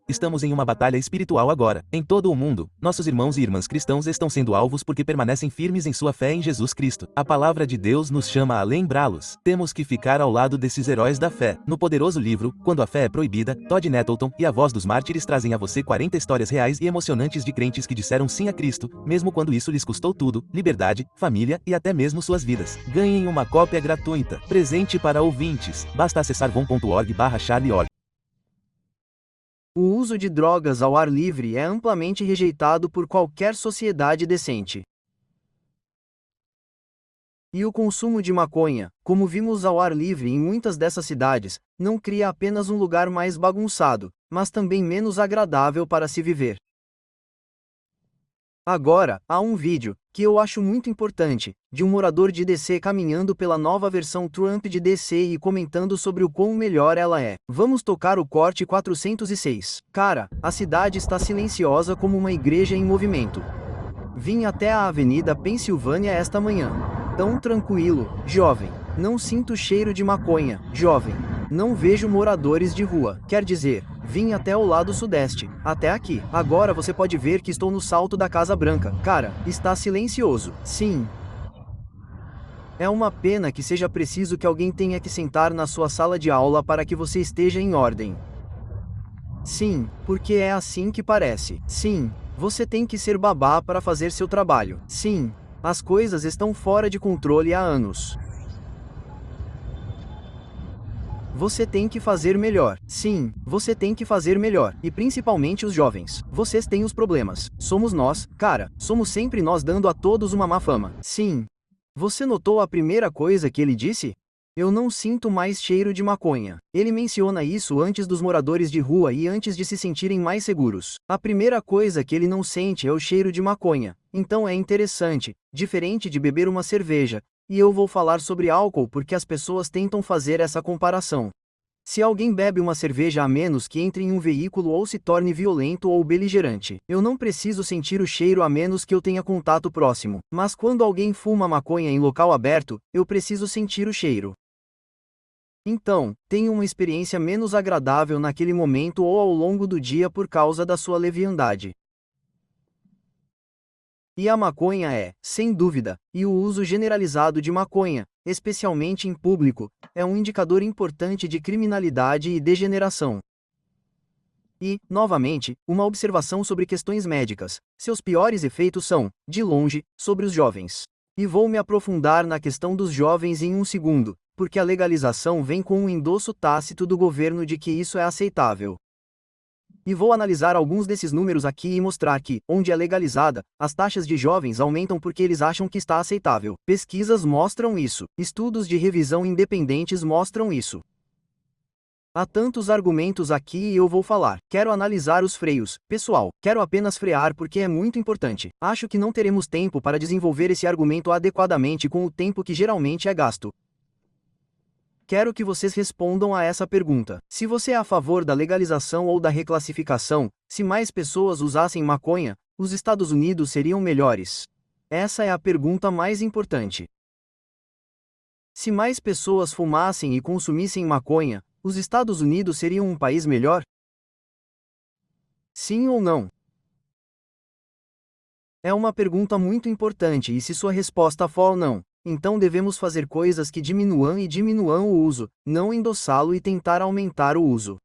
Estamos em uma batalha espiritual agora. Em todo o mundo, nossos irmãos e irmãs cristãos estão sendo alvos porque permanecem firmes em sua fé em Jesus Cristo. A palavra de Deus nos chama a lembrá-los. Temos que ficar ao lado desses heróis da fé. No poderoso livro, Quando a Fé é Proibida, Todd Nettleton e a Voz dos Mártires trazem a você 40 histórias reais e emocionantes de crentes que disseram sim a Cristo, mesmo quando isso lhes custou tudo, liberdade, família e até mesmo suas vidas. Ganhem uma cópia gratuita. Presente para ouvintes. Basta acessar von.org/charlie.org. O uso de drogas ao ar livre é amplamente rejeitado por qualquer sociedade decente. E o consumo de maconha, como vimos ao ar livre em muitas dessas cidades, não cria apenas um lugar mais bagunçado, mas também menos agradável para se viver. Agora, há um vídeo, que eu acho muito importante, de um morador de DC caminhando pela nova versão Trump de DC e comentando sobre o quão melhor ela é. Vamos tocar o corte 406. Cara, a cidade está silenciosa como uma igreja em movimento. Vim até a Avenida Pensilvânia esta manhã. Tão tranquilo, jovem. Não sinto cheiro de maconha, jovem. Não vejo moradores de rua. Quer dizer, vim até o lado sudeste, até aqui. Agora você pode ver que estou no salto da Casa Branca. Cara, está silencioso. Sim. É uma pena que seja preciso que alguém tenha que sentar na sua sala de aula para que você esteja em ordem. Sim, porque é assim que parece. Sim, você tem que ser babá para fazer seu trabalho. Sim, as coisas estão fora de controle há anos. Você tem que fazer melhor. Sim, você tem que fazer melhor. E principalmente os jovens. Vocês têm os problemas. Somos nós, cara. Somos sempre nós dando a todos uma má fama. Sim. Você notou a primeira coisa que ele disse? Eu não sinto mais cheiro de maconha. Ele menciona isso antes dos moradores de rua e antes de se sentirem mais seguros. A primeira coisa que ele não sente é o cheiro de maconha. Então é interessante, diferente de beber uma cerveja. E eu vou falar sobre álcool porque as pessoas tentam fazer essa comparação. Se alguém bebe uma cerveja a menos que entre em um veículo ou se torne violento ou beligerante, eu não preciso sentir o cheiro a menos que eu tenha contato próximo. Mas quando alguém fuma maconha em local aberto, eu preciso sentir o cheiro. Então, tenho uma experiência menos agradável naquele momento ou ao longo do dia por causa da sua leviandade. E a maconha é, sem dúvida, e o uso generalizado de maconha, especialmente em público, é um indicador importante de criminalidade e degeneração. E, novamente, uma observação sobre questões médicas. Seus piores efeitos são, de longe, sobre os jovens. E vou me aprofundar na questão dos jovens em um segundo, porque a legalização vem com um endosso tácito do governo de que isso é aceitável. E vou analisar alguns desses números aqui e mostrar que, onde é legalizada, as taxas de jovens aumentam porque eles acham que está aceitável. Pesquisas mostram isso. Estudos de revisão independentes mostram isso. Há tantos argumentos aqui e eu vou falar. Quero analisar os freios. Pessoal, quero apenas frear porque é muito importante. Acho que não teremos tempo para desenvolver esse argumento adequadamente com o tempo que geralmente é gasto. Quero que vocês respondam a essa pergunta. Se você é a favor da legalização ou da reclassificação, se mais pessoas usassem maconha, os Estados Unidos seriam melhores? Essa é a pergunta mais importante. Se mais pessoas fumassem e consumissem maconha, os Estados Unidos seriam um país melhor? Sim ou não? É uma pergunta muito importante e se sua resposta for não, então devemos fazer coisas que diminuam o uso, não endossá-lo e tentar aumentar o uso.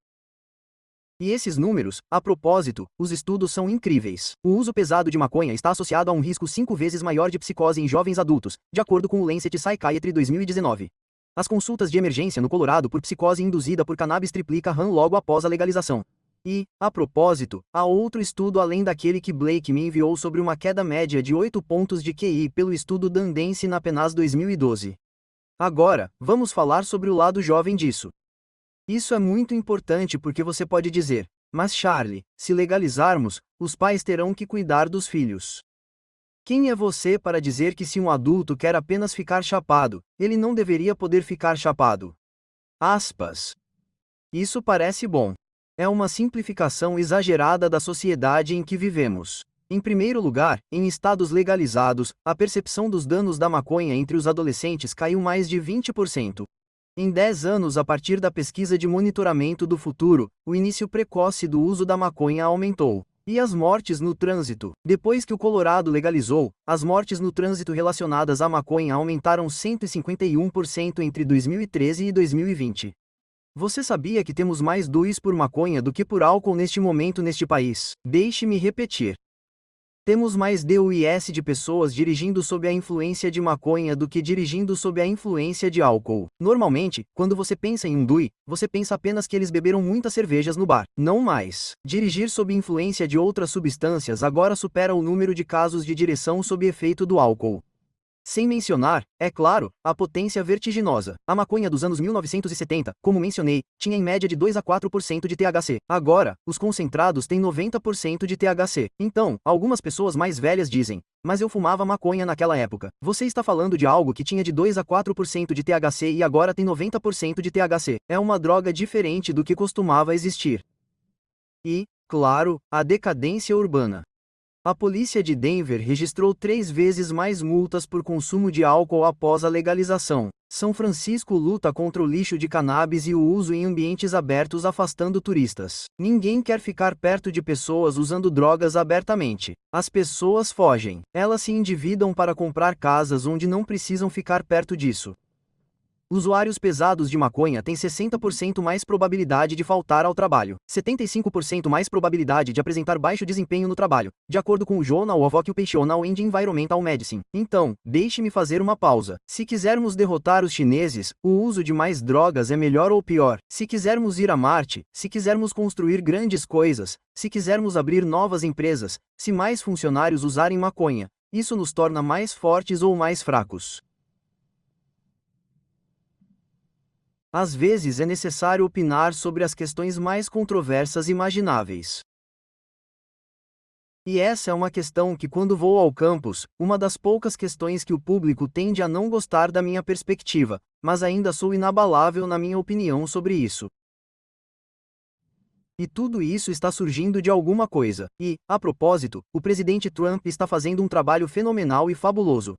E esses números, a propósito, os estudos são incríveis. O uso pesado de maconha está associado a um risco 5 vezes maior de psicose em jovens adultos, de acordo com o Lancet Psychiatry 2019. As consultas de emergência no Colorado por psicose induzida por cannabis triplicam logo após a legalização. E, a propósito, há outro estudo além daquele que Blake me enviou sobre uma queda média de 8 pontos de QI pelo estudo Dandense na PNAS 2012. Agora, vamos falar sobre o lado jovem disso. Isso é muito importante porque você pode dizer, mas Charlie, se legalizarmos, os pais terão que cuidar dos filhos. Quem é você para dizer que se um adulto quer apenas ficar chapado, ele não deveria poder ficar chapado? Aspas. Isso parece bom. É uma simplificação exagerada da sociedade em que vivemos. Em primeiro lugar, em estados legalizados, a percepção dos danos da maconha entre os adolescentes caiu mais de 20%. Em 10 anos a partir da pesquisa de monitoramento do futuro, o início precoce do uso da maconha aumentou. E as mortes no trânsito? Depois que o Colorado legalizou, as mortes no trânsito relacionadas à maconha aumentaram 151% entre 2013 e 2020. Você sabia que temos mais DUIs por maconha do que por álcool neste momento neste país? Deixe-me repetir. Temos mais DUIs de pessoas dirigindo sob a influência de maconha do que dirigindo sob a influência de álcool. Normalmente, quando você pensa em um DUI, você pensa apenas que eles beberam muitas cervejas no bar. Não mais. Dirigir sob influência de outras substâncias agora supera o número de casos de direção sob efeito do álcool. Sem mencionar, é claro, a potência vertiginosa. A maconha dos anos 1970, como mencionei, tinha em média de 2 a 4% de THC. Agora, os concentrados têm 90% de THC. Então, algumas pessoas mais velhas dizem, mas eu fumava maconha naquela época. Você está falando de algo que tinha de 2 a 4% de THC e agora tem 90% de THC. É uma droga diferente do que costumava existir. E, claro, a decadência urbana. A polícia de Denver registrou 3 vezes mais multas por consumo de álcool após a legalização. São Francisco luta contra o lixo de cannabis e o uso em ambientes abertos afastando turistas. Ninguém quer ficar perto de pessoas usando drogas abertamente. As pessoas fogem. Elas se endividam para comprar casas onde não precisam ficar perto disso. Usuários pesados de maconha têm 60% mais probabilidade de faltar ao trabalho, 75% mais probabilidade de apresentar baixo desempenho no trabalho, de acordo com o Journal of Occupational and Environmental Medicine. Então, deixe-me fazer uma pausa. Se quisermos derrotar os chineses, o uso de mais drogas é melhor ou pior? Se quisermos ir a Marte, se quisermos construir grandes coisas, se quisermos abrir novas empresas, se mais funcionários usarem maconha, isso nos torna mais fortes ou mais fracos? Às vezes é necessário opinar sobre as questões mais controversas imagináveis. E essa é uma questão que, quando vou ao campus, uma das poucas questões que o público tende a não gostar da minha perspectiva, mas ainda sou inabalável na minha opinião sobre isso. E tudo isso está surgindo de alguma coisa. E, a propósito, o presidente Trump está fazendo um trabalho fenomenal e fabuloso.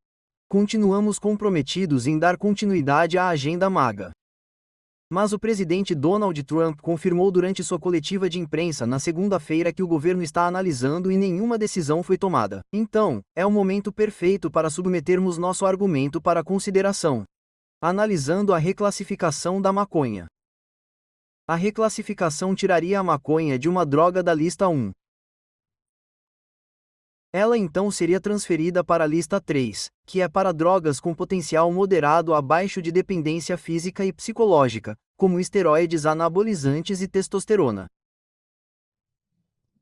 Continuamos comprometidos em dar continuidade à agenda MAGA. Mas o presidente Donald Trump confirmou durante sua coletiva de imprensa na segunda-feira que o governo está analisando e nenhuma decisão foi tomada. Então, é o momento perfeito para submetermos nosso argumento para consideração. Analisando a reclassificação da maconha. A reclassificação tiraria a maconha de uma droga da lista 1. Ela então seria transferida para a lista 3, que é para drogas com potencial moderado a baixo de dependência física e psicológica, como esteroides anabolizantes e testosterona.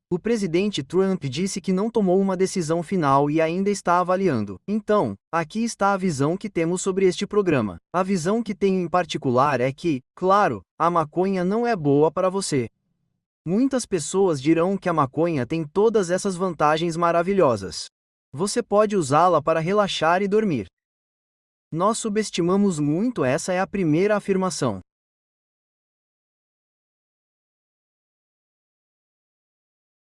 O presidente Trump disse que não tomou uma decisão final e ainda está avaliando. Então, aqui está a visão que temos sobre este programa. A visão que tenho em particular é que, claro, a maconha não é boa para você. Muitas pessoas dirão que a maconha tem todas essas vantagens maravilhosas. Você pode usá-la para relaxar e dormir. Nós subestimamos muito, essa é a primeira afirmação.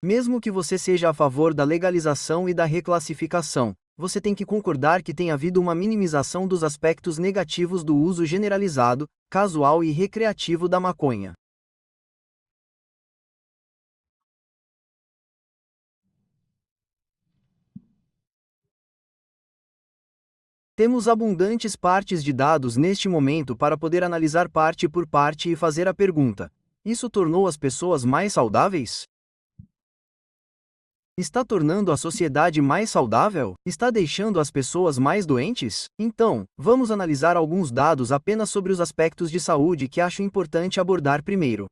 Mesmo que você seja a favor da legalização e da reclassificação, você tem que concordar que tem havido uma minimização dos aspectos negativos do uso generalizado, casual e recreativo da maconha. Temos abundantes partes de dados neste momento para poder analisar parte por parte e fazer a pergunta: isso tornou as pessoas mais saudáveis? Está tornando a sociedade mais saudável? Está deixando as pessoas mais doentes? Então, vamos analisar alguns dados apenas sobre os aspectos de saúde que acho importante abordar primeiro.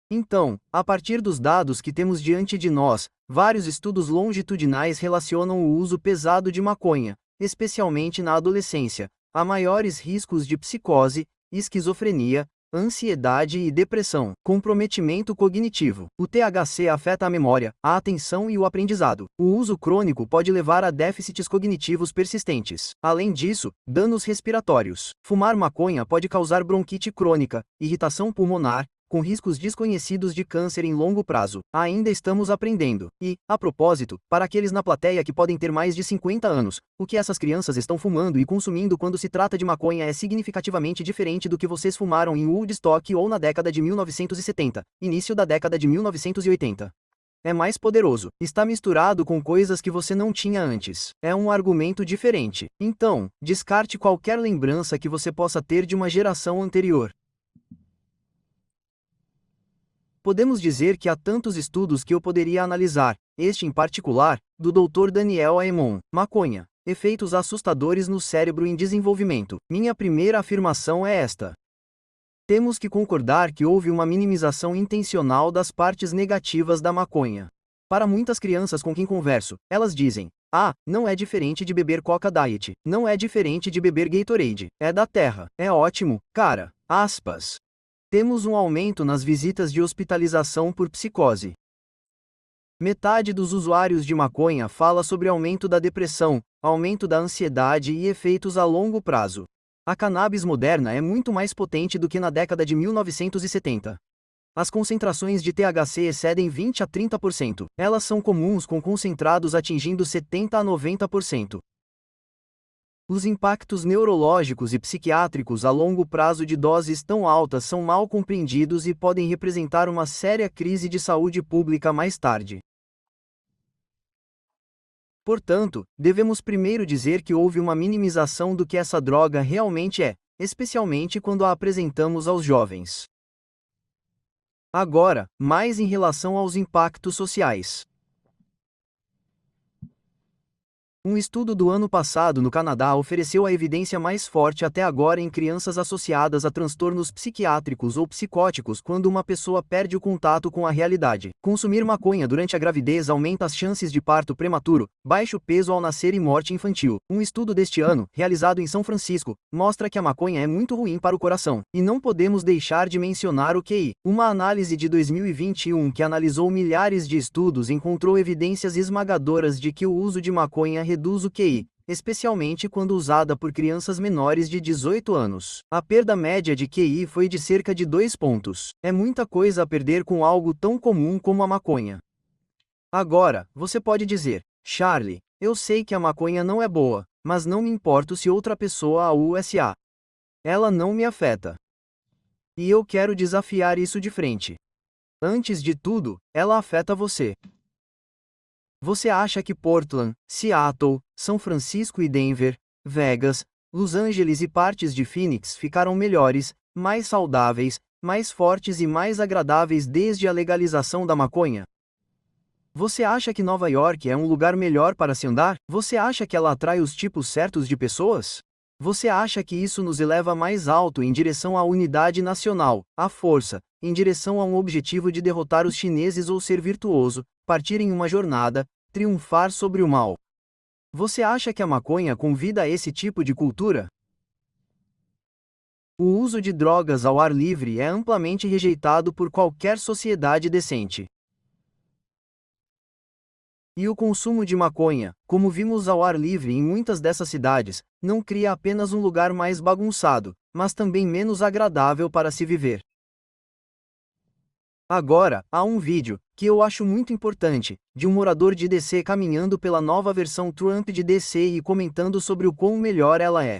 Então, a partir dos dados que temos diante de nós, vários estudos longitudinais relacionam o uso pesado de maconha, especialmente na adolescência, a maiores riscos de psicose, esquizofrenia, ansiedade e depressão, comprometimento cognitivo. O THC afeta a memória, a atenção e o aprendizado. O uso crônico pode levar a déficits cognitivos persistentes. Além disso, danos respiratórios. Fumar maconha pode causar bronquite crônica, irritação pulmonar, com riscos desconhecidos de câncer em longo prazo. Ainda estamos aprendendo. E, a propósito, para aqueles na plateia que podem ter mais de 50 anos, o que essas crianças estão fumando e consumindo quando se trata de maconha é significativamente diferente do que vocês fumaram em Woodstock ou na década de 1970, início da década de 1980. É mais poderoso, está misturado com coisas que você não tinha antes. É um argumento diferente. Então, descarte qualquer lembrança que você possa ter de uma geração anterior. Podemos dizer que há tantos estudos que eu poderia analisar, este em particular, do Dr. Daniel Aemon, maconha, efeitos assustadores no cérebro em desenvolvimento. Minha primeira afirmação é esta. Temos que concordar que houve uma minimização intencional das partes negativas da maconha. Para muitas crianças com quem converso, elas dizem: "Ah, não é diferente de beber Coca Diet, não é diferente de beber Gatorade, é da terra, é ótimo, cara." Aspas. Temos um aumento nas visitas de hospitalização por psicose. Metade dos usuários de maconha fala sobre aumento da depressão, aumento da ansiedade e efeitos a longo prazo. A cannabis moderna é muito mais potente do que na década de 1970. As concentrações de THC excedem 20 a 30%. Elas são comuns com concentrados atingindo 70 a 90%. Os impactos neurológicos e psiquiátricos a longo prazo de doses tão altas são mal compreendidos e podem representar uma séria crise de saúde pública mais tarde. Portanto, devemos primeiro dizer que houve uma minimização do que essa droga realmente é, especialmente quando a apresentamos aos jovens. Agora, mais em relação aos impactos sociais. Um estudo do ano passado no Canadá ofereceu a evidência mais forte até agora em crianças associadas a transtornos psiquiátricos ou psicóticos quando uma pessoa perde o contato com a realidade. Consumir maconha durante a gravidez aumenta as chances de parto prematuro, baixo peso ao nascer e morte infantil. Um estudo deste ano, realizado em São Francisco, mostra que a maconha é muito ruim para o coração. E não podemos deixar de mencionar o QI. Uma análise de 2021 que analisou milhares de estudos encontrou evidências esmagadoras de que o uso de maconha reduz o QI, especialmente quando usada por crianças menores de 18 anos. A perda média de QI foi de cerca de 2 pontos. É muita coisa a perder com algo tão comum como a maconha. Agora, você pode dizer: "Charlie, eu sei que a maconha não é boa, mas não me importo se outra pessoa a usa. Ela não me afeta." E eu quero desafiar isso de frente. Antes de tudo, ela afeta você. Você acha que Portland, Seattle, São Francisco e Denver, Vegas, Los Angeles e partes de Phoenix ficaram melhores, mais saudáveis, mais fortes e mais agradáveis desde a legalização da maconha? Você acha que Nova York é um lugar melhor para se andar? Você acha que ela atrai os tipos certos de pessoas? Você acha que isso nos eleva mais alto em direção à unidade nacional, à força, em direção a um objetivo de derrotar os chineses ou ser virtuoso, partir em uma jornada, triunfar sobre o mal? Você acha que a maconha convida a esse tipo de cultura? O uso de drogas ao ar livre é amplamente rejeitado por qualquer sociedade decente. E o consumo de maconha, como vimos ao ar livre em muitas dessas cidades, não cria apenas um lugar mais bagunçado, mas também menos agradável para se viver. Agora, há um vídeo, que eu acho muito importante, de um morador de DC caminhando pela nova versão Trump de DC e comentando sobre o quão melhor ela é.